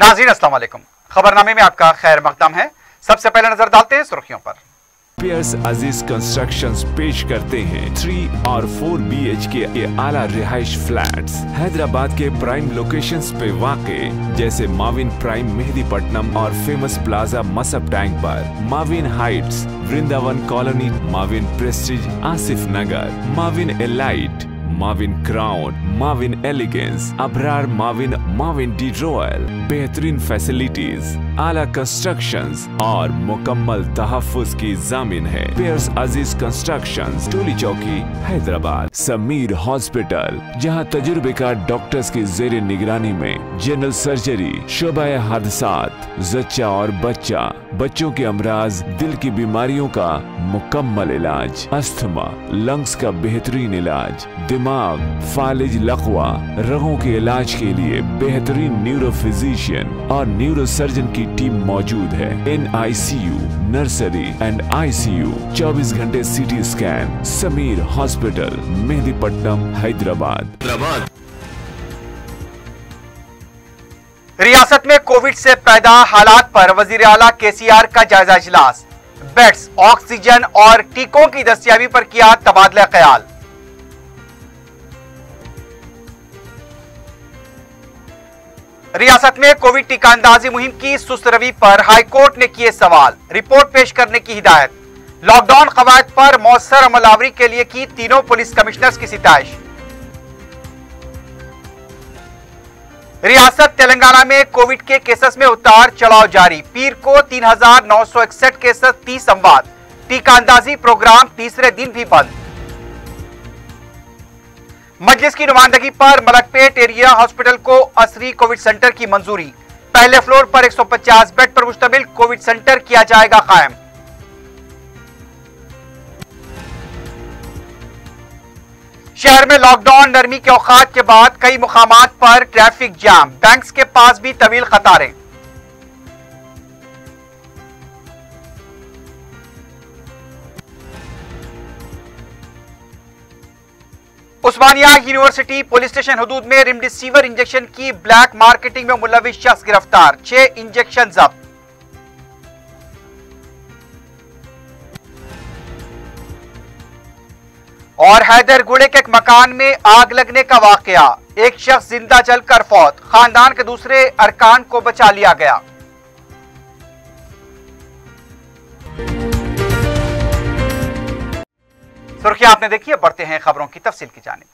नाज़रीन अस्सलाम वालेकुम। खबरनामे में आपका खैर मकदम है। सबसे पहले नजर डालते हैं सुर्खियों पर। पियर्स अजीज कंस्ट्रक्शंस पेश करते हैं 3 और 4 BHK के आला रिहाइश फ्लैट्स हैदराबाद के प्राइम लोकेशंस पे वाक़े, जैसे माविन प्राइम मेहदीपट्टनम और फेमस प्लाजा मसब टैंक पर, Mavin Heights Vrindavan Colony, Mavin Prestige Asif Nagar, Mavin Elite, Mavin Crown, Mavin Elegance, Abrar Mavin, Mavin De Royal, बेहतरीन फैसिलिटीज, आला कंस्ट्रक्शंस और मुकम्मल तहफ्फुज की जामिन है। पियर्स अजीज कंस्ट्रक्शंस, टोली चौकी, हैदराबाद। समीर हॉस्पिटल, जहां तजुर्बेकार डॉक्टर्स की जेर निगरानी में जनरल सर्जरी, शोबाए हादसात, जच्चा और बच्चा, बच्चों के अमराज, दिल की बीमारियों का मुकम्मल इलाज, अस्थमा, लंग्स का बेहतरीन इलाज, दिमाग, फालिज, लकवा, रगों के इलाज के लिए बेहतरीन न्यूरो फिजिशियन और न्यूरो सर्जन की टीम मौजूद है। NICU, नर्सरी एंड ICU, 24 घंटे CT scan. Sameer hospital, Mehdipatnam, Hyderabad. रियासत में कोविड से पैदा हालात पर वजीर आला KCR का जायजा इजलास। बेड्स, ऑक्सीजन और टीकों की दस्तयाबी पर किया तबादला ख्याल। रियासत में कोविड टीका अंदाजी मुहिम की सुस्त रवि पर हाईकोर्ट ने किए सवाल, रिपोर्ट पेश करने की हिदायत। लॉकडाउन कवायद पर मौसर अमलावरी के लिए की तीनों पुलिस कमिश्नर्स की सिताइश। रियासत तेलंगाना में कोविड के केसेस में उतार चढ़ाव जारी। पीर को 3961 केसेस 30 अमवात। टीका अंदाजी प्रोग्राम तीसरे दिन भी बंद। मजलिस की नुमाइंदगी पर मलकपेट एरिया हॉस्पिटल को असरी कोविड सेंटर की मंजूरी। पहले फ्लोर पर 150 बेड पर मुश्तमिल कोविड सेंटर किया जाएगा कायम। शहर में लॉकडाउन नरमी के औकात के बाद कई मुकामात पर ट्रैफिक जाम, बैंक्स के पास भी तवील कतारें। उस्मानिया यूनिवर्सिटी पुलिस स्टेशन हदूद में रेमडेसिविर इंजेक्शन की ब्लैक मार्केटिंग में मुलविस शख्स गिरफ्तार, 6 इंजेक्शन जब्त। और हैदरगुड़े के एक मकान में आग लगने का वाकया, एक शख्स जिंदा जलकर फौत, खानदान के दूसरे अरकान को बचा लिया गया। सुर्खियां आपने देखी है, बढ़ते हैं खबरों की तफसील की जानिब।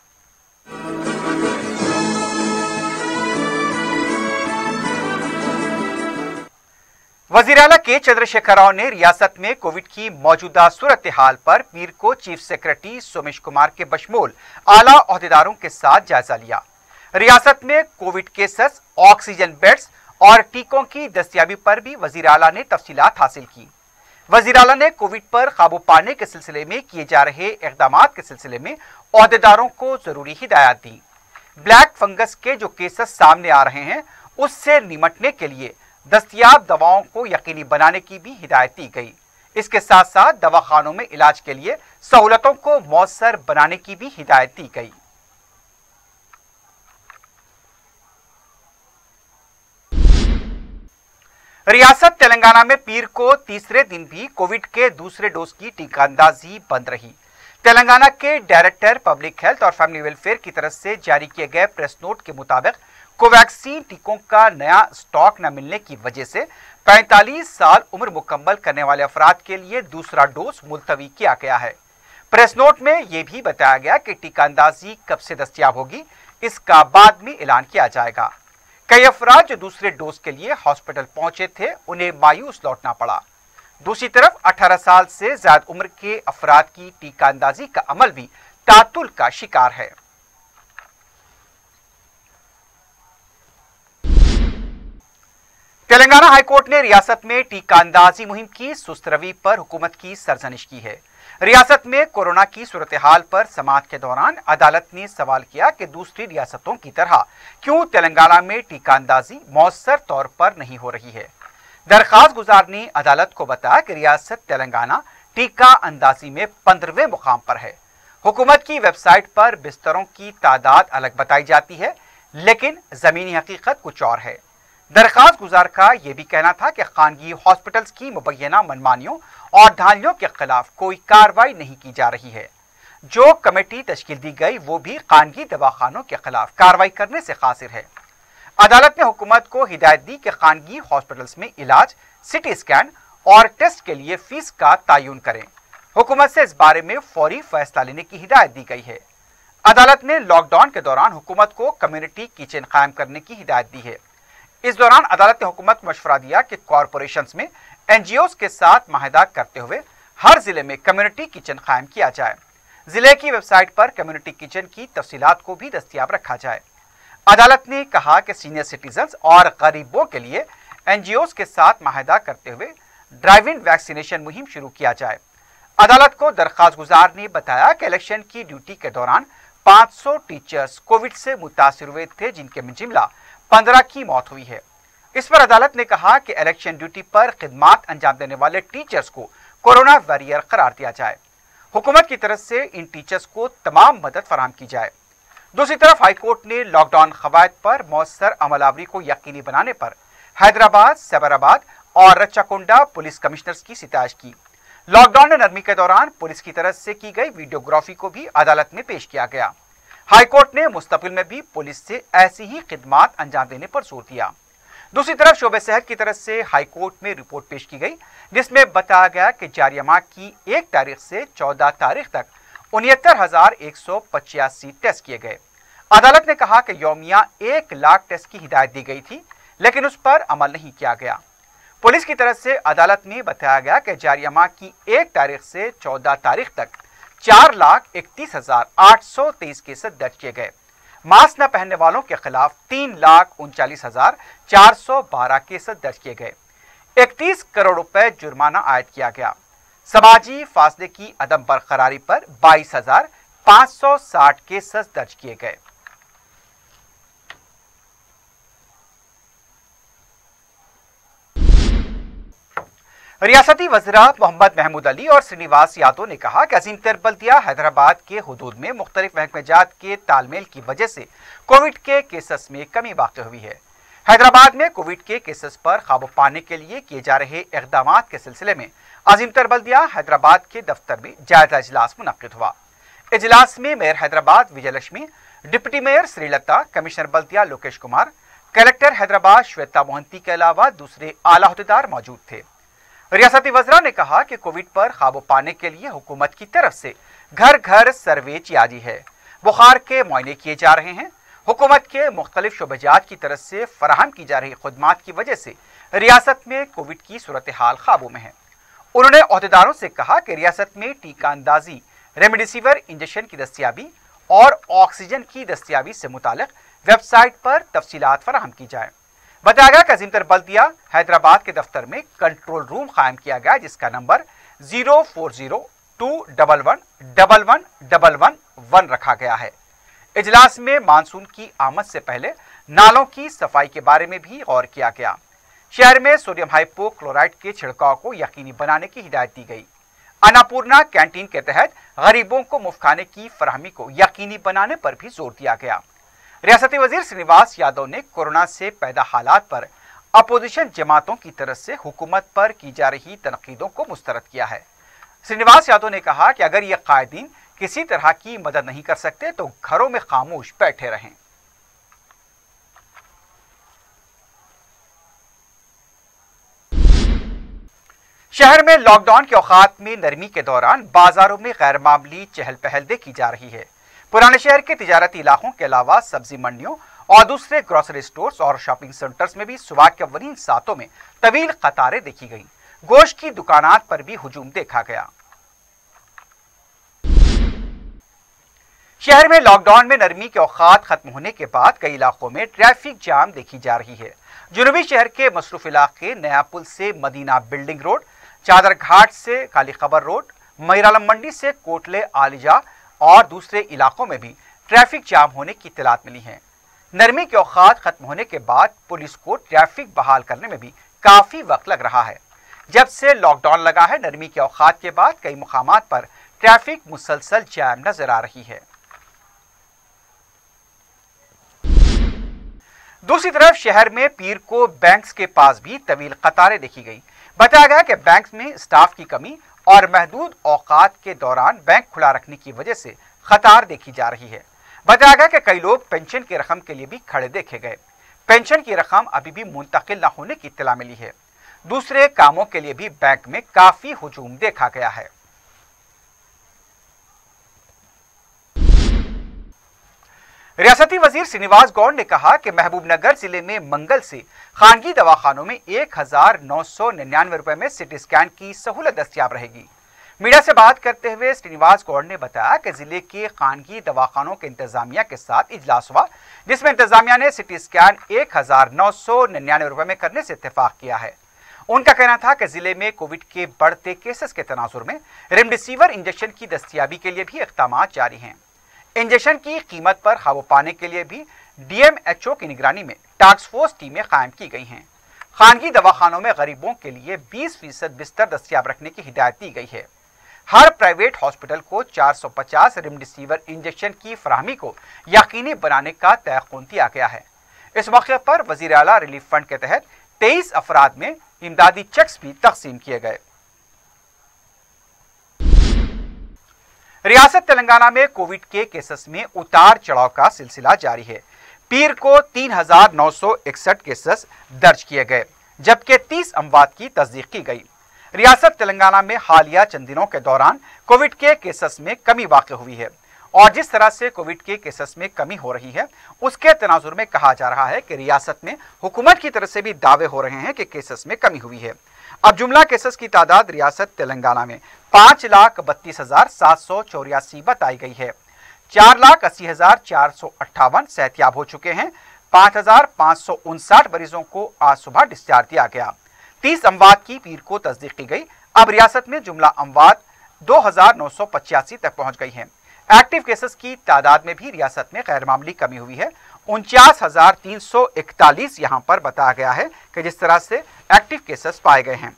वजीर आला के चंद्रशेखर राव ने रियासत में कोविड की मौजूदा सूरत हाल पर पीर को चीफ सेक्रेटरी सोमेश कुमार के बशमूल आला ओहदेदारों के साथ जायजा लिया। रियासत में कोविड केसेस, ऑक्सीजन बेड्स और टीकों की दस्तयाबी पर भी वजीर आला ने तफसीलात हासिल की। वजीर आला ने कोविड पर काबू पाने के सिलसिले में किए जा रहे इक़दामात के सिलसिले में ओहदेदारों को जरूरी हिदायत दी। ब्लैक फंगस के जो केसेस सामने आ रहे हैं उससे निमटने के लिए दस्तयाब दवाओं को यकीनी बनाने की भी हिदायत दी गई। इसके साथ साथ दवाखानों में इलाज के लिए सहूलतों को मौसर बनाने की भी हिदायत दी गई। रियासत तेलंगाना में पीर को तीसरे दिन भी कोविड के दूसरे डोज की टीका अंदाजी बंद रही। तेलंगाना के डायरेक्टर पब्लिक हेल्थ और फैमिली वेलफेयर की तरफ से जारी किए गए प्रेस नोट के मुताबिक कोवैक्सीन टीकों का नया स्टॉक न मिलने की वजह से 45 साल उम्र मुकम्मल करने वाले अफराद के लिए दूसरा डोज मुलतवी किया गया है। प्रेस नोट में यह भी बताया गया कि टीका अंदाजी कब से दस्तयाब होगी, इसका बाद में ऐलान किया जाएगा। कई अफराद जो दूसरे डोज के लिए हॉस्पिटल पहुंचे थे उन्हें मायूस लौटना पड़ा। दूसरी तरफ 18 साल से ज्यादा उम्र के अफराद की टीका अंदाजी का अमल भी तातुल का शिकार है। तेलंगाना हाईकोर्ट ने रियासत में टीका अंदाजी मुहिम की सुस्त रवि पर हुकूमत की सरजनिश की है। रियासत में कोरोना की सूरत हाल पर समाअत के दौरान अदालत ने सवाल किया कि दूसरी रियासतों की तरह क्यों तेलंगाना में टीका अंदाजी मौसर तौर पर नहीं हो रही है। दरखास्त गुजार ने अदालत को बताया कि रियासत तेलंगाना टीका अंदाजी में 15वें मुकाम पर है। हुकूमत की वेबसाइट पर बिस्तरों की तादाद अलग बताई जाती है, लेकिन जमीनी हकीकत कुछ और है। दरखास्त गुजार का यह भी कहना था कि खानगी हॉस्पिटल्स की मुबैना मनमानियों और धांधलियों के खिलाफ कोई कार्रवाई नहीं की जा रही है। जो कमेटी तश्कील दी गई वो भी खानगी दवाखानों के खिलाफ कार्रवाई करने से कासिर है। अदालत ने हुकूमत को हिदायत दी कि खानगी हॉस्पिटल्स में इलाज, सिटी स्कैन और टेस्ट के लिए फीस का तयन करें। हुकूमत से इस बारे में फौरी फैसला लेने की हिदायत दी गई है। अदालत ने लॉकडाउन के दौरान हुकूमत को कम्युनिटी किचन कायम करने की हिदायत दी है। इस दौरान अदालत ने हुकूमत को मशवरा दिया कि कॉरपोरेशंस में एनजीओज के साथ माहिदा करते हुए हर जिले में कम्युनिटी किचन कायम किया जाए। जिले की वेबसाइट पर कम्युनिटी किचन की तफसीलात को भी दस्तयाब रखा जाए। अदालत ने कहा कि सीनियर सिटीजन्स और गरीबों के लिए एनजीओज के साथ माहिदा करते हुए ड्राइव इन वैक्सीनेशन मुहिम शुरू किया जाए। अदालत को दरखास्त गुजार ने बताया कि इलेक्शन की ड्यूटी के दौरान 500 टीचर्स कोविड से मुतासिर हुए थे, जिनके में जिमला 15 की मौत हुई है। इस पर अदालत ने कहा कि इलेक्शन ड्यूटी पर खिदमात अंजाम देने वाले टीचर्स को कोरोना वॉरियर करार दिया जाए। हुकूमत की तरफ से इन टीचर्स को तमाम मदद फराहम की जाए। दूसरी तरफ हाईकोर्ट ने लॉकडाउन कवायद पर मौसर अमलावरी को यकीनी बनाने पर हैदराबाद, सैबराबाद और रच्चाकोंडा पुलिस कमिश्नर्स की सितारिश की। लॉकडाउन में नरमी के दौरान पुलिस की तरफ से की गई वीडियोग्राफी को भी अदालत में पेश किया गया। हाईकोर्ट ने मुस्तकिल में भी पुलिस से ऐसी ही खिदमात अंजाम देने पर जोर दिया। दूसरी तरफ शोबे सेहत की तरफ से हाईकोर्ट में रिपोर्ट पेश की गई, जिसमें बताया गया कि जारिया माह की 1 तारीख से 14 तारीख तक 69,185 टेस्ट किए गए। अदालत ने कहा कि यौमिया 1 लाख टेस्ट की हिदायत दी गई थी, लेकिन उस पर अमल नहीं किया गया। पुलिस की तरफ से अदालत में बताया गया कि जारिया माह की 1 तारीख से 14 तारीख तक 4,31,823 केस दर्ज किए गए। मास्क न पहनने वालों के खिलाफ 3,39,412 केस दर्ज किए गए। 31 करोड़ रुपए जुर्माना आयद किया गया। समाजी फासले की अदम बरकरारी पर 22,560 केस दर्ज किए गए। रियासती वज़रा मोहम्मद महमूद अली और श्रीनिवास यादव ने कहा कि अजीम तर बल्दिया हैदराबाद के हुदूद में मुख्तलिफ महकमेजात के तालमेल की वजह से कोविड के केसेस में कमी वाक़ हुई है। हैदराबाद में कोविड के केसेस पर काबू पाने के लिए किए जा रहे इक़दाम के सिलसिले में अजीम तर बल्दिया हैदराबाद के दफ्तर में जायजा इजलास मुनक्किद हुआ। इजलास में mayor Hyderabad Vijayalakshmi, deputy mayor Srilatha, commissioner बल्दिया लोकेश कुमार, कलेक्टर हैदराबाद श्वेता मोहंती के अलावा दूसरे आला अहदेदार मौजूद थे। रियासती वज़रा ने कहा कि कोविड पर काबू पाने के लिए हुकूमत की तरफ से घर घर सर्वे जारी है। बुखार के मुआयने किए जा रहे हैं। हुकूमत के मुख्तलिफ शोबेजात की तरफ से फराहम की जा रही खुदमात की वजह से रियासत में कोविड की सूरत हाल काबू में है। उन्होंने अहदेदारों से कहा कि रियासत में टीका अंदाजी, रेमडेसिविर इंजेक्शन की दस्तियाबी और ऑक्सीजन की दस्तियाबी से मुतालिक वेबसाइट पर तफसीलात फराहम की जाए। बताया गया कि अजीम तर बल्दिया हैदराबाद के दफ्तर में कंट्रोल रूम कायम किया गया, जिसका नंबर 04021111111 रखा गया है। इजलास में मानसून की आमद से पहले नालों की सफाई के बारे में भी गौर किया गया। शहर में सोडियम हाइपोक्लोराइड के छिड़काव को यकीनी बनाने की हिदायत दी गई। अन्नपूर्णा कैंटीन के तहत गरीबों को मुफ्त खाने की फराहमी को यकीनी बनाने पर भी जोर दिया गया। रियासती वजीर श्रीनिवास यादव ने कोरोना से पैदा हालात पर अपोजिशन जमातों की तरफ से हुकूमत पर की जा रही तनकीदों को मुस्तरद किया है। श्रीनिवास यादव ने कहा कि अगर ये कायदीन किसी तरह की मदद नहीं कर सकते तो घरों में खामोश बैठे रहें। शहर में लॉकडाउन के औकात में नरमी के दौरान बाजारों में गैर मामूली चहल पहल देखी जा रही है। पुराने शहर के तिजारती इलाकों के अलावा सब्जी मंडियों और दूसरे ग्रोसरी स्टोर्स और शॉपिंग सेंटर्स में भी सुबह के अव्वलीन सातों में तवील कतारें देखी गई। गोश्त की दुकानात पर भी हुजूम देखा गया। शहर में लॉकडाउन में नरमी के औकात खत्म होने के बाद कई इलाकों में ट्रैफिक जाम देखी जा रही है। जुनूबी शहर के मसरूफ इलाके नया पुल से मदीना बिल्डिंग रोड, चादर घाट से काली खबर रोड, मईरालम मंडी से कोटले आलिजा और दूसरे इलाकों में भी ट्रैफिक जाम होने की इत्तलात मिली है। नरमी के औकात खत्म होने के बाद पुलिस को ट्रैफिक बहाल करने में भी काफी वक्त लग रहा है। जब से लॉकडाउन लगा है, नरमी के औकात के बाद कई मुकामात पर ट्रैफिक मुसलसल जाम नजर आ रही है। दूसरी तरफ शहर में पीर को बैंक्स के पास भी तवील कतारें देखी गई। बताया गया कि बैंक में स्टाफ की कमी और महदूद औकात के दौरान बैंक खुला रखने की वजह से कतार देखी जा रही है। बताया गया कि कई लोग पेंशन की रकम के लिए भी खड़े देखे गए। पेंशन की रकम अभी भी मुंतकिल न होने की इत्तला मिली है। दूसरे कामों के लिए भी बैंक में काफी हुजूम देखा गया है। रियासती वजीर श्रीनिवास गौड़ ने कहा कि महबूबनगर जिले में मंगल से खानगी दवाखानों में 1999 रुपए में सिटी स्कैन की सहूलत दस्तयाब रहेगी। मीडिया से बात करते हुए श्रीनिवास गौड़ ने बताया कि जिले के खानगी दवाखानों के इंतजामिया के साथ इजलास हुआ, जिसमें इंतजामिया ने सिटी स्कैन 1999 रुपए में करने से इत्तेफाक किया है। उनका कहना था कि जिले में कोविड के बढ़ते केसेस के तनाजुर में रेमडेसिविर इंजेक्शन की दस्तयाबी के लिए भी इक़दाम जारी हैं। इंजेक्शन की कीमत पर काबू पाने के लिए भी DMHO की निगरानी में टास्क फोर्स टीमें कायम की गई हैं। खानगी दवाखानों में गरीबों के लिए 20% बिस्तर दस्तयाब रखने की हिदायत दी गई है। हर प्राइवेट हॉस्पिटल को 450 रेमडेसिविर इंजेक्शन की फराहमी को यकीनी बनाने का तयक़ुन दिया गया है। इस मौके पर वज़ीर आला रिलीफ फंड के तहत 23 अफराद में इमदादी चेक्स भी तकसीम किए गए। रियासत तेलंगाना में कोविड के केसेस में उतार चढ़ाव का सिलसिला जारी है। पीर को 3961 केसेस दर्ज किए गए, जबकि 30 अमवात की तस्दीक की गई। रियासत तेलंगाना में हालिया चंद दिनों के दौरान कोविड के केसेस में कमी वाक़ हुई है और जिस तरह से कोविड के केसेस में कमी हो रही है उसके तनाजुर में कहा जा रहा है कि रियासत में हुकूमत की तरफ से भी दावे हो रहे हैं कि केसेस में कमी हुई है। अब जुमला केसेस की तादाद रियासत तेलंगाना में 5,32,784 बताई गई है। 4,80,458 सेहतियाब हो चुके हैं। 5,559 मरीजों को आज सुबह डिस्चार्ज दिया गया। 30 अमवात की पीर को तस्दीक की गई। अब रियासत में जुमला अमवात 2,985 तक पहुंच गई हैं। एक्टिव केसेस की तादाद में भी रियासत में गैर मामूली कमी हुई है। 49,341 यहां पर बताया गया है कि जिस तरह से एक्टिव केसेस पाए गए हैं।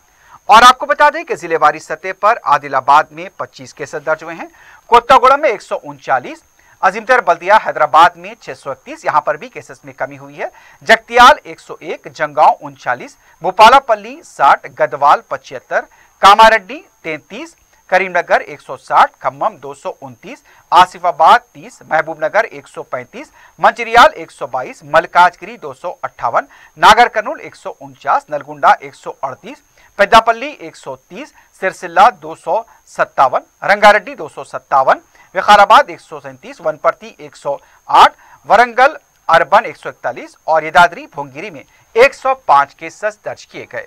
और आपको बता दें कि जिलेवारी सतह पर आदिलाबाद में 25 केसेस दर्ज हुए हैं, कोत्तागुड़म में 139, अजीमतर बल्दिया हैदराबाद में 631, यहां पर भी केसेस में कमी हुई है। जगतियाल 101, जंगांव 39, भूपालापल्ली 60, गदवाल 75, कामारेड्डी 33, करीमनगर 160, खम्मम 229, आसिफाबाद 30, महबूबनगर 135, मंचिरियाल 122, मलकाजगिरी 258, नागर कर्नूल 149, नलगुंडा 138, पेद्दापल्ली 130, सिरसिल्ला 257, रंगारेड्डी 257, विकाराबाद 137, वनपर्ती 108, वरंगल अर्बन 141 और यदाद्री भोंगिरी में 105 केसेस दर्ज किए गए।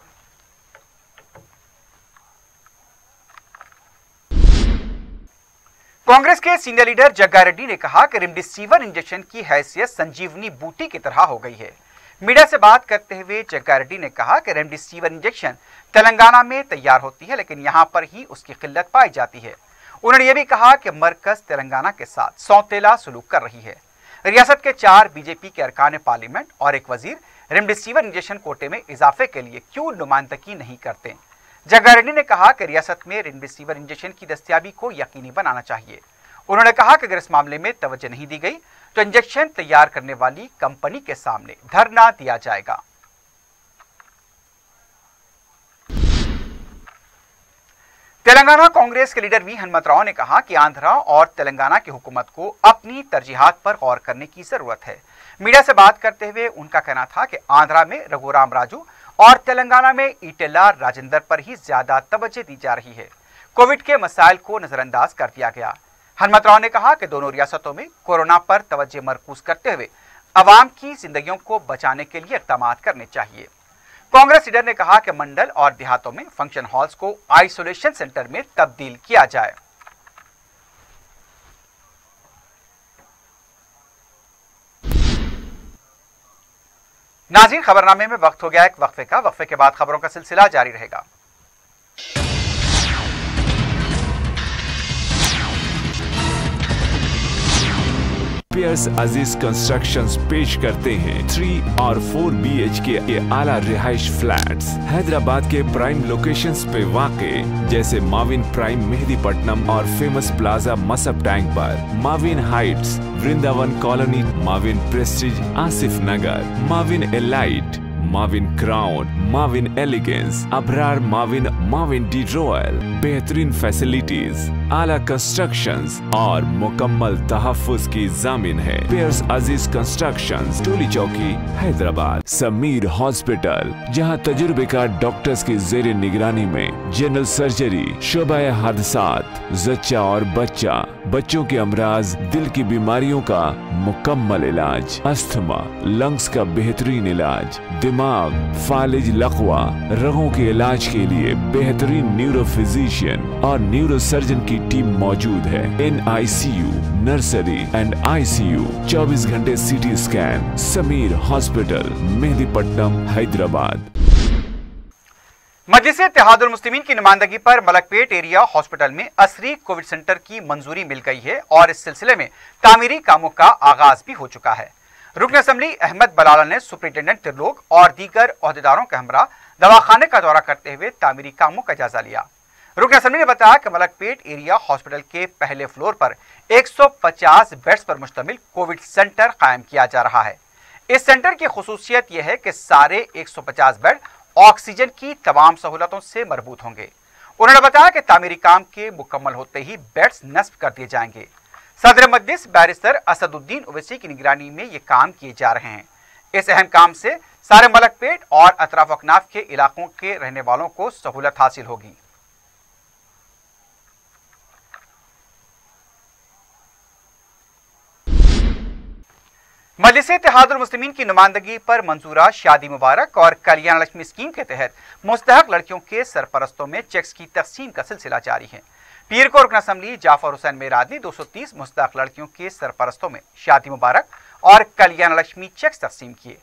कांग्रेस के सीनियर लीडर जग्गा रेड्डी ने कहा कि रेमडेसिविर इंजेक्शन की हैसियत संजीवनी बूटी की तरह हो गई है। मीडिया से बात करते हुए जग्गा रेड्डी ने कहा कि रेमडेसिविर इंजेक्शन तेलंगाना में तैयार होती है, लेकिन यहां पर ही उसकी किल्लत पाई जाती है। उन्होंने यह भी कहा कि मरकज तेलंगाना के साथ सौतेला सलूक कर रही है। रियासत के 4 बीजेपी के अरकान पार्लियामेंट और एक वजीर रेमडेसिविर इंजेक्शन कोटे में इजाफे के लिए क्यों नुमाइंदगी नहीं करते। जग्गा रेड्डी ने कहा कि रियासत में रेमडेसिविर इंजेक्शन की दस्तयाबी को यकीनी बनाना चाहिए। उन्होंने कहा कि अगर इस मामले में तवज्जो नहीं दी गई तो इंजेक्शन तैयार करने वाली कंपनी के सामने धरना दिया जाएगा। तेलंगाना कांग्रेस के लीडर वी हनुमंतराव ने कहा कि आंध्रा और तेलंगाना की हुकूमत को अपनी तरजीहात पर गौर करने की जरूरत है। मीडिया से बात करते हुए उनका कहना था कि आंध्रा में रघुराम राजू और तेलंगाना में ईटेला राजेंद्र पर ही ज्यादा तवज्जो दी जा रही है। कोविड के मसाइल को नजरअंदाज कर दिया गया। हनुमंतराव ने कहा कि दोनों रियासतों में कोरोना पर तवज्जो मरकूज करते हुए अवाम की जिंदगियों को बचाने के लिए इक़दाम करने चाहिए। कांग्रेस लीडर ने कहा कि मंडल और देहातों में फंक्शन हॉल्स को आइसोलेशन सेंटर में तब्दील किया जाए। नाज़रीन, खबरनामे में वक्त हो गया एक वक्फे का। वक्फे के बाद खबरों का सिलसिला जारी रहेगा। पियर्स अजीज कंस्ट्रक्शंस पेश करते हैं 3 और 4 BHK के आला रिहाइश फ्लैट्स हैदराबाद के प्राइम लोकेशंस पे वाक़े जैसे माविन प्राइम मेहदीपट्टनम और फेमस प्लाजा मसब टैंक पर, Mavin Heights Vrindavan Colony, Mavin Prestige Asif Nagar, Mavin Elite, Mavin Crown, Mavin Elegance, Abrar Mavin, Mavin De Royal, बेहतरीन फैसिलिटीज, आला कंस्ट्रक्शंस और मुकम्मल तहफ्फुज की जामिन है। पियर्स अजीज कंस्ट्रक्शंस, टोली चौकी, हैदराबाद। समीर हॉस्पिटल, जहां तजुर्बेकार डॉक्टर्स की जेर निगरानी में जनरल सर्जरी, शोबाए हादसात, जच्चा और बच्चा, बच्चों के अमराज, दिल की बीमारियों का मुकम्मल इलाज, अस्थमा, लंग्स का बेहतरीन इलाज, दिमाग, फालिज, लकवा, रगों के इलाज के लिए बेहतरीन न्यूरो फिजिशियन और न्यूरो सर्जन की टीम मौजूद है। NICU, नर्सरी एंड ICU, 24 घंटे CT scan. Sameer hospital, Mehdipatnam, Hyderabad. Majlis Ittehadul Muslimeen की नुमाइंदगी पर मलकपेट एरिया हॉस्पिटल में असरी कोविड सेंटर की मंजूरी मिल गई है और इस सिलसिले में तामीरी कामों का आगाज भी हो चुका है। रुकन असम्बली अहमद बलाला ने सुपरिटेंडेंट त्रिलोक और दीगर ओहदेदारों के हमरा दवाखाने का दौरा करते हुए तामीरी कामों का जायजा लिया। रुकन असम्बली ने बताया कि मलकपेट एरिया हॉस्पिटल के पहले फ्लोर पर 150 बेड्स पर मुश्तमिल कोविड सेंटर कायम किया जा रहा है। इस सेंटर की खुसूसियत यह है कि सारे 150 बेड ऑक्सीजन की तमाम सहूलतों से मरबूत होंगे। उन्होंने बताया कि तामीरी काम के मुकम्मल होते ही बेड्स नस्ब कर दिए जाएंगे। सदर मजलिस बैरिस्टर असदुद्दीन ओवैसी की निगरानी में ये काम किए जा रहे हैं। इस अहम काम से सारे मलकपेट और अतराफ अकनाफ के इलाकों के रहने वालों को सहूलत हासिल होगी। मजलिस इत्तेहादुल मुस्लिमीन की नुमाइंदगी पर मंजूरा शादी मुबारक और कल्याण लक्ष्मी स्कीम के तहत मुस्तहक लड़कियों के सरपरस्तों में चेक्स की तकसीम का सिलसिला जारी है। पीर को रुकन असम्बली जाफर हुसैन मेराद ने 230 मुस्तहक लड़कियों के सरपरस्तों में शादी मुबारक और कल्याण लक्ष्मी चेक्स तकसीम किए।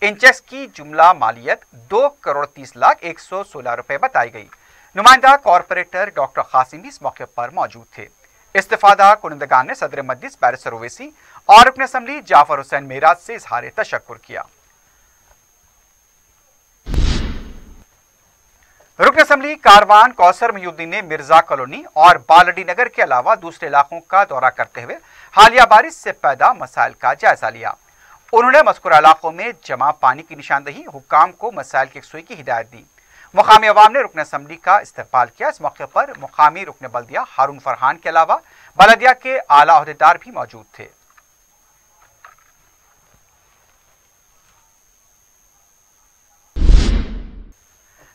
इन चेक्स की जुमला मालियत 2,30,01,16 रुपए बताई गई। नुमाइंदा कॉरपोरेटर डॉक्टर कासिम भी इस मौके पर मौजूद थे। इस्तिफादा कुनंदगान ने सदर मजलिस बैरिस्टर ओवैसी और रुकन असम्बली जाफर हुसैन मेराज से इजहार तशक्कुर किया। रुकन असम्बली कारवान कौसर मुहिउद्दीन ने मिर्जा कॉलोनी और बालडी नगर के अलावा दूसरे इलाकों का दौरा करते हुए हालिया बारिश से पैदा मसाइल का जायजा लिया। उन्होंने मज़कूरा इलाकों में जमा पानी की निशानदही, हुक्काम को मसाइल की यकसुई की हिदायत दी। मुकामी अवाम ने रुकन असम्बली का इस्तकबाल किया। इस मौके पर मुकामी रुकन बल्दिया हारून फरहान के अलावा बलदिया के आला ओहदेदार भी मौजूद थे।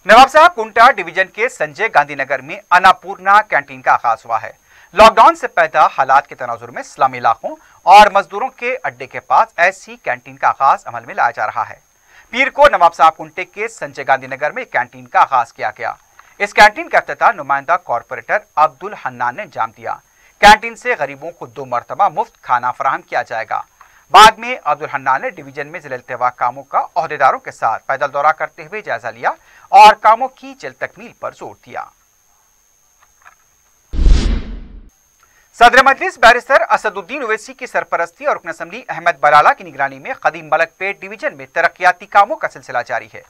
नवाब साहब कुंटा डिवीजन के संजय गांधी नगर में अन्नपूर्णा कैंटीन का आगाज हुआ है। लॉकडाउन से पैदा हालात के तनाजुर में इस्लामी इलाकों और मजदूरों के अड्डे के पास ऐसी कैंटीन का आगाज अमल में लाया जा रहा है। पीर को नवाब साहब कुंटे के संजय गांधी नगर में कैंटीन का आगाज किया गया। इस कैंटीन का इफ्तिताह नुमाइंदा कॉरपोरेटर अब्दुल हन्नान ने अंजाम दिया। कैंटीन से गरीबों को 2 मरतबा मुफ्त खाना फराहम किया जाएगा। बाद में अब्दुल हन्नान ने डिवीजन में जिला इल्तिवा कामों का ओहदेदारों के साथ पैदल दौरा करते हुए जायजा लिया और कामों की जल्द तकमील पर जोर दिया। सदर मजलिस बैरिस्टर असदुद्दीन ओवैसी की सरपरस्ती और रुकन असम्बली अहमद बलाला की निगरानी में कदीम मलकपेट डिवीजन में तरक्याती कामों का सिलसिला जारी है।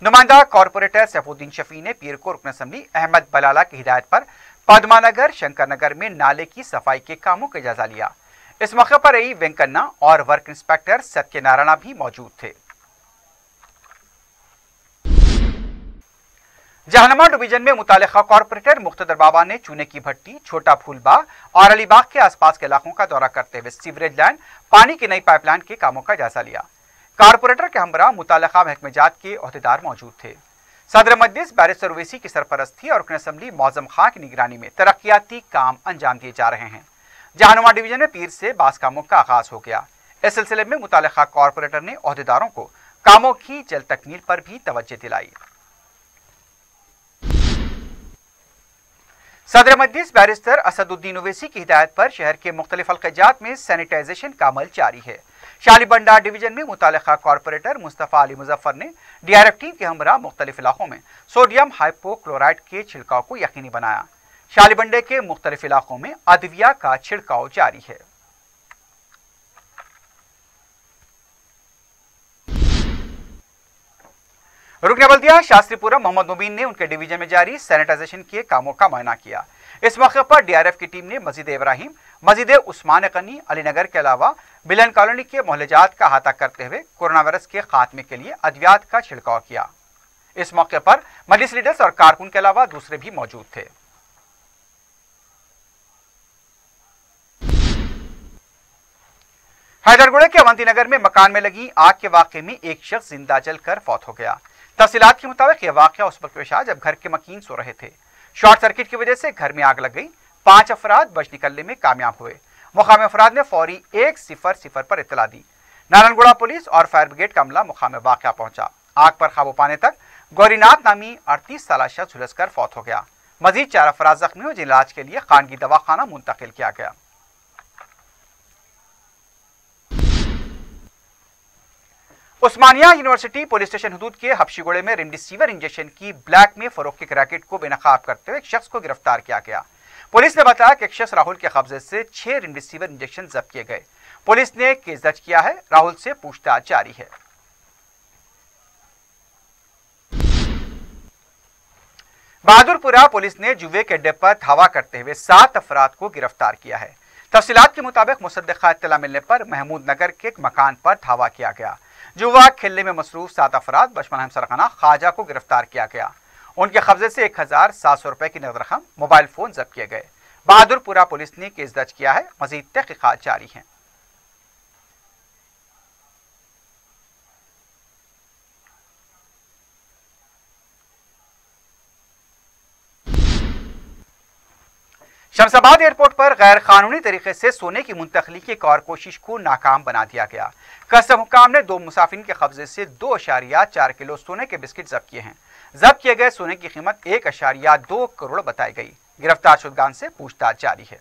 नुमाइंदा कॉरपोरेटर सैफुद्दीन शफी ने पीर को रुकन असम्बली अहमद बलाला की हिदायत पर पद्मानगर शंकर नगर में नाले की सफाई के कामों का जायजा लिया। इस मौके पर आई वेंकन्ना और वर्क इंस्पेक्टर सत्य नारायण भी मौजूद थे। जहानमा डिवीजन में मुतालिका कॉरपोरेटर मुख्तदर बाबा ने चूने की भट्टी, छोटा फूलबाग और अलीबाग के आसपास के इलाकों का दौरा करते हुए सीवरेज लाइन, पानी की नई पाइपलाइन के कामों का जायजा लिया। कॉरपोरेटर के हमरा मुतालिका महकमेजात के ओहदेदार मौजूद थे। सदर मजलिस बैरिस्टर ओवैसी की सरपरस्ती और रुकन असम्बली मौजम खां की निगरानी में तरक्याती काम अंजाम दिए जा रहे हैं। जहानुमा डिवीजन में पीर से बास कामों का आगाज हो गया। इस सिलसिले में मुतालिका कॉरपोरेटर ने ओहदेदारों को कामों की जल्द तकमील पर भी तवज्जो दिलाई। सदर मजलिस बैरिस्टर असदुद्दीन ओवैसी की हिदायत पर शहर के मुख्तलिफ हल्क़ाजात में सैनिटाइजेशन का अमल जारी है। शालीबंडा डिवीजन में मुतालिका कॉरपोरेटर मुस्तफ़ा अली मुजफ्फर ने डीआरएफ टीम के हमरा मुख्तलिफ इलाकों में सोडियम हाइपोक्लोराइड के छिड़काव को यकीनी बनाया। शालीबंडे के मुख्तलिफ इलाकों में अदविया का छिड़काव जारी है। रुकन बल्दिया शास्त्रीपुरम मोहम्मद मुबीन ने उनके डिवीजन में जारी सैनिटाइजेशन के कामों का मुआयना किया। इस मौके पर डीआरएफ की टीम ने मस्जिद इब्राहिम, मस्जिद उस्मान गनी, अलीनगर के अलावा बिलन कॉलोनी के मोहल्लेजात का अहाता करते हुए कोरोना वायरस के खात्मे के लिए अद्वियात का छिड़काव किया। इस मौके पर मजलिस लीडर्स और कारकुन के अलावा दूसरे भी मौजूद थे। हैदरगुड़े के अवंतीनगर में मकान में लगी आग के वाकये में एक शख्स जिंदा जलकर फौत हो गया। तफसीलात के मुताबिक यह वाकया उस वक्त पेश आया जब घर के मकीन सो रहे थे। शॉर्ट सर्किट की वजह से घर में आग लग गई। 5 अफराद बच निकलने में कामयाब हुए। मुकामी अफराद ने फौरी 100 पर इत्तला दी। नारायणगुड़ा पुलिस और फायर ब्रिगेड का अमला मुकाम वाकया पहुंचा। आग पर काबू पाने तक गौरीनाथ नामी 38 साल शख्स झुलसकर फौत हो गया। मजीद 4 अफराद जख्मी हुए, जिन्हें इलाज के लिए खानगी दवाखाना मुंतकिल किया गया। उस्मानिया यूनिवर्सिटी पुलिस स्टेशन हदूद के हबशीगोड़े में रेमडेसिविर इंजेक्शन की ब्लैक में फरोख्त के रैकेट को बेनकाब करते हुए एक शख्स को गिरफ्तार किया गया। पुलिस ने बताया कि एक शख्स राहुल के कब्जे से 6 रेमडेसिविर इंजेक्शन जब्त किए गए। पुलिस ने केस दर्ज किया है। राहुल से पूछताछ जारी है। बहादुरपुरा पुलिस ने जुए के अड्डे पर धावा करते हुए 7 अफराद को गिरफ्तार किया है। तफसीलात के मुताबिक मुसद्दिक़ा इत्तला मिलने पर महमूद नगर के एक मकान पर धावा किया गया। जुआ खेलने में मसरूफ 7 अफराद बचपन सरखाना ख्वाजा को गिरफ्तार किया गया। उनके कब्जे से 1700 रुपए की नकद रकम, मोबाइल फोन जब्त किए गए। बहादुरपुरा पुलिस ने केस दर्ज किया है। मजीद तहकीकात जारी है। शमशाबाद एयरपोर्ट पर गैर कानूनी तरीके से सोने की मुंतकली की एक और कोशिश को नाकाम बना दिया गया। कस्टम हुकाम ने 2 मुसाफिर के कब्जे से 2.4 किलो सोने के बिस्किट जब्त किए हैं। जब्त किए गए सोने की कीमत 1.2 करोड़ बताई गई। गिरफ्तार शुदगान से पूछताछ जारी है।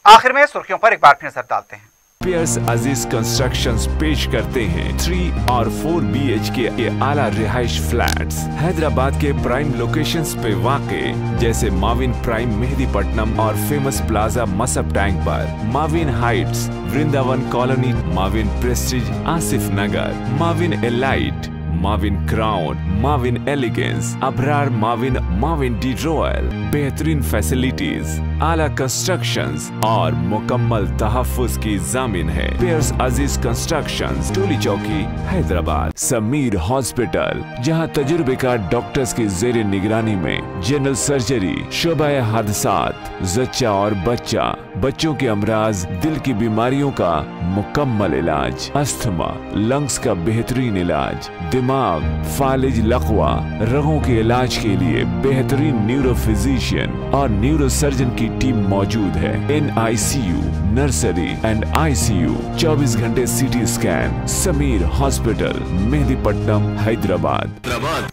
आखिर में सुर्खियों पर एक बार फिर नजर डालते हैं। पियर्स अजीज कंस्ट्रक्शंस पेश करते हैं 3 और 4 BHK के आला रिहाइश फ्लैट्स हैदराबाद के प्राइम लोकेशंस पे वाक़े, जैसे माविन प्राइम मेहदीपट्टनम और फेमस प्लाजा मसब टैंक पर, Mavin Heights Vrindavan Colony, Mavin Prestige Asif Nagar, Mavin Elite, Mavin Crown, Mavin Elegance, Abrar Mavin, Mavin De Royal. बेहतरीन फैसिलिटीज, आला कंस्ट्रक्शंस और मुकम्मल तहफ्फुज की जामिन है। पियर्स अजीज कंस्ट्रक्शंस, टोली चौकी, हैदराबाद। समीर हॉस्पिटल, जहां तजुर्बेकार डॉक्टर्स की जेर निगरानी में जनरल सर्जरी, शोबा हादसात, जच्चा और बच्चा, बच्चों के अमराज, दिल की बीमारियों का मुकम्मल इलाज, अस्थमा, लंग्स का बेहतरीन इलाज, दिमाग, फालिज, लकवा, रगों के इलाज के लिए बेहतरीन न्यूरो फिजिशियन और न्यूरो सर्जन की टीम मौजूद है। NICU, नर्सरी एंड ICU, 24 घंटे CT scan. Sameer hospital, Mehdipatnam, Hyderabad.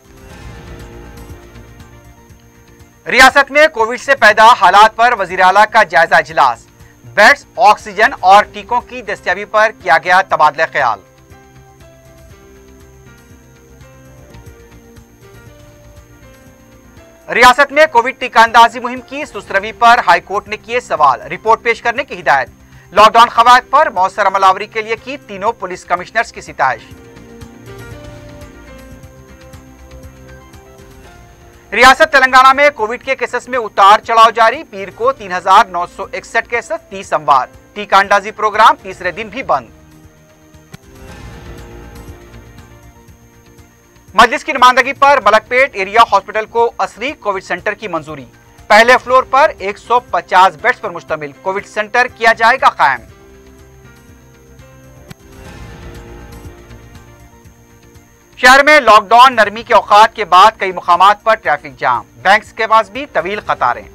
रियासत में कोविड से पैदा हालात पर वजीर आला का जायजा इजलास। बेड्स, ऑक्सीजन और टीकों की दस्तयाबी पर किया गया तबादला ख्याल। रियासत में कोविड टीका अंदाजी मुहिम की सुस्तरवी पर हाईकोर्ट ने किए सवाल। रिपोर्ट पेश करने की हिदायत। लॉकडाउन कवायद पर मौसर अमलावरी के लिए की तीनों पुलिस कमिश्नर्स की सिताइश। रियासत तेलंगाना में कोविड के केसेस में उतार चढ़ाव जारी। पीर को 3961 केसेस, 30 अमवात। टीका अंदाजी प्रोग्राम तीसरे दिन भी बंद। मजलिस की नुमाइंदगी पर मलकपेट एरिया हॉस्पिटल को असरी कोविड सेंटर की मंजूरी। पहले फ्लोर पर 150 बेड्स पर मुश्तमिल कोविड सेंटर किया जाएगा कायम। शहर में लॉकडाउन नरमी के औकात के बाद कई मुकामात पर ट्रैफिक जाम। बैंक्स के पास भी तवील कतारें।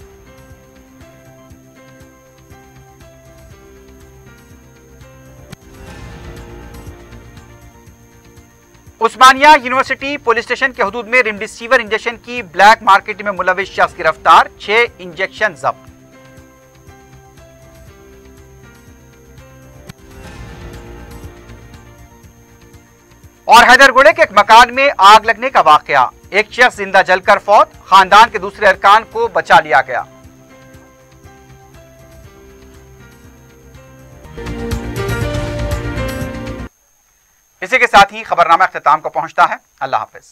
उस्मानिया यूनिवर्सिटी पुलिस स्टेशन के हदूद में रेमडेसिविर इंजेक्शन की ब्लैक मार्केट में मुलविस शख्स गिरफ्तार। 6 इंजेक्शन जब्त। और हैदरगुड़े के एक मकान में आग लगने का वाकया। एक शख्स जिंदा जलकर फौत, खानदान के दूसरे अरकान को बचा लिया गया। इसी के साथ ही खबरनामा अख्तिताम को पहुंचता है। अल्लाह हाफिज।